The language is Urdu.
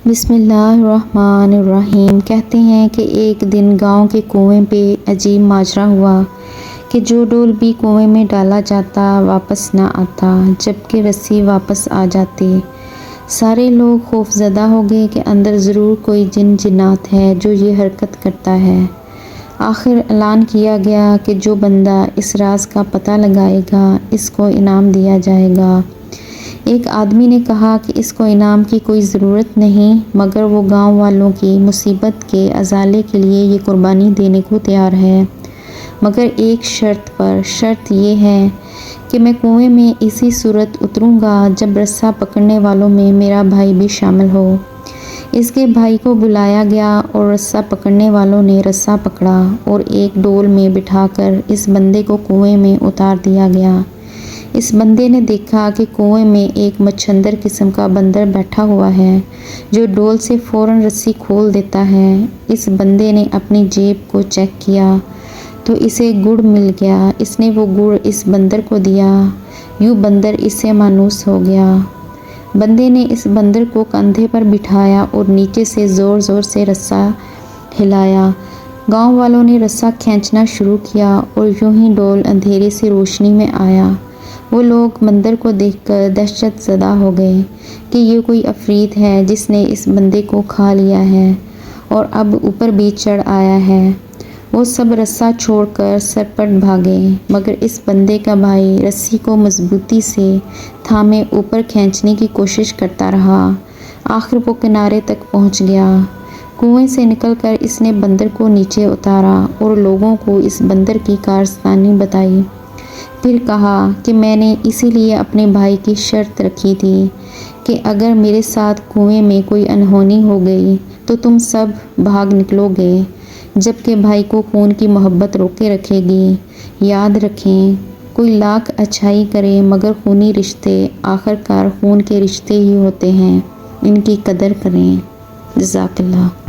بسم اللہ الرحمن الرحیم۔ کہتے ہیں کہ ایک دن گاؤں کے کنویں پہ عجیب ماجرا ہوا کہ جو ڈول بھی کنویں میں ڈالا جاتا واپس نہ آتا، جبکہ رسی واپس آ جاتی۔ سارے لوگ خوف زدہ ہو گئے کہ اندر ضرور کوئی جن جنات ہے جو یہ حرکت کرتا ہے۔ آخر اعلان کیا گیا کہ جو بندہ اس راز کا پتہ لگائے گا اس کو انعام دیا جائے گا۔ ایک آدمی نے کہا کہ اس کو انعام کی کوئی ضرورت نہیں، مگر وہ گاؤں والوں کی مصیبت کے ازالے کے لیے یہ قربانی دینے کو تیار ہے، مگر ایک شرط پر۔ شرط یہ ہے کہ میں کنویں میں اسی صورت اتروں گا جب رسا پکڑنے والوں میں میرا بھائی بھی شامل ہو۔ اس کے بھائی کو بلایا گیا اور رسا پکڑنے والوں نے رسا پکڑا اور ایک ڈول میں بٹھا کر اس بندے کو کنویں میں اتار دیا گیا۔ اس بندے نے دیکھا کہ کنویں میں ایک مچھندر قسم کا بندر بیٹھا ہوا ہے جو ڈول سے فوراً رسی کھول دیتا ہے۔ اس بندے نے اپنی جیب کو چیک کیا تو اسے گڑ مل گیا۔ اس نے وہ گڑ اس بندر کو دیا، یوں بندر اس سے مانوس ہو گیا۔ بندے نے اس بندر کو کندھے پر بٹھایا اور نیچے سے زور زور سے رسا ہلایا۔ گاؤں والوں نے رسا کھینچنا شروع کیا اور یوں ہی ڈول اندھیرے سے روشنی میں آیا۔ وہ لوگ بندر کو دیکھ کر دہشت زدہ ہو گئے کہ یہ کوئی عفریت ہے جس نے اس بندے کو کھا لیا ہے اور اب اوپر بھی چڑھ آیا ہے۔ وہ سب رسا چھوڑ کر سرپٹ بھاگے، مگر اس بندے کا بھائی رسی کو مضبوطی سے تھامے اوپر کھینچنے کی کوشش کرتا رہا۔ آخر وہ کنارے تک پہنچ گیا۔ کنویں سے نکل کر اس نے بندر کو نیچے اتارا اور لوگوں کو اس بندر کی کارستانی بتائی۔ پھر کہا کہ میں نے اسی لیے اپنے بھائی کی شرط رکھی تھی کہ اگر میرے ساتھ کنویں میں کوئی انہونی ہو گئی تو تم سب بھاگ نکلو گے، جبکہ بھائی کو خون کی محبت روکے رکھے گی۔ یاد رکھیں، کوئی لاکھ اچھائی کرے مگر خونی رشتے آخر کار خون کے رشتے ہی ہوتے ہیں، ان کی قدر کریں۔ جزاک اللہ۔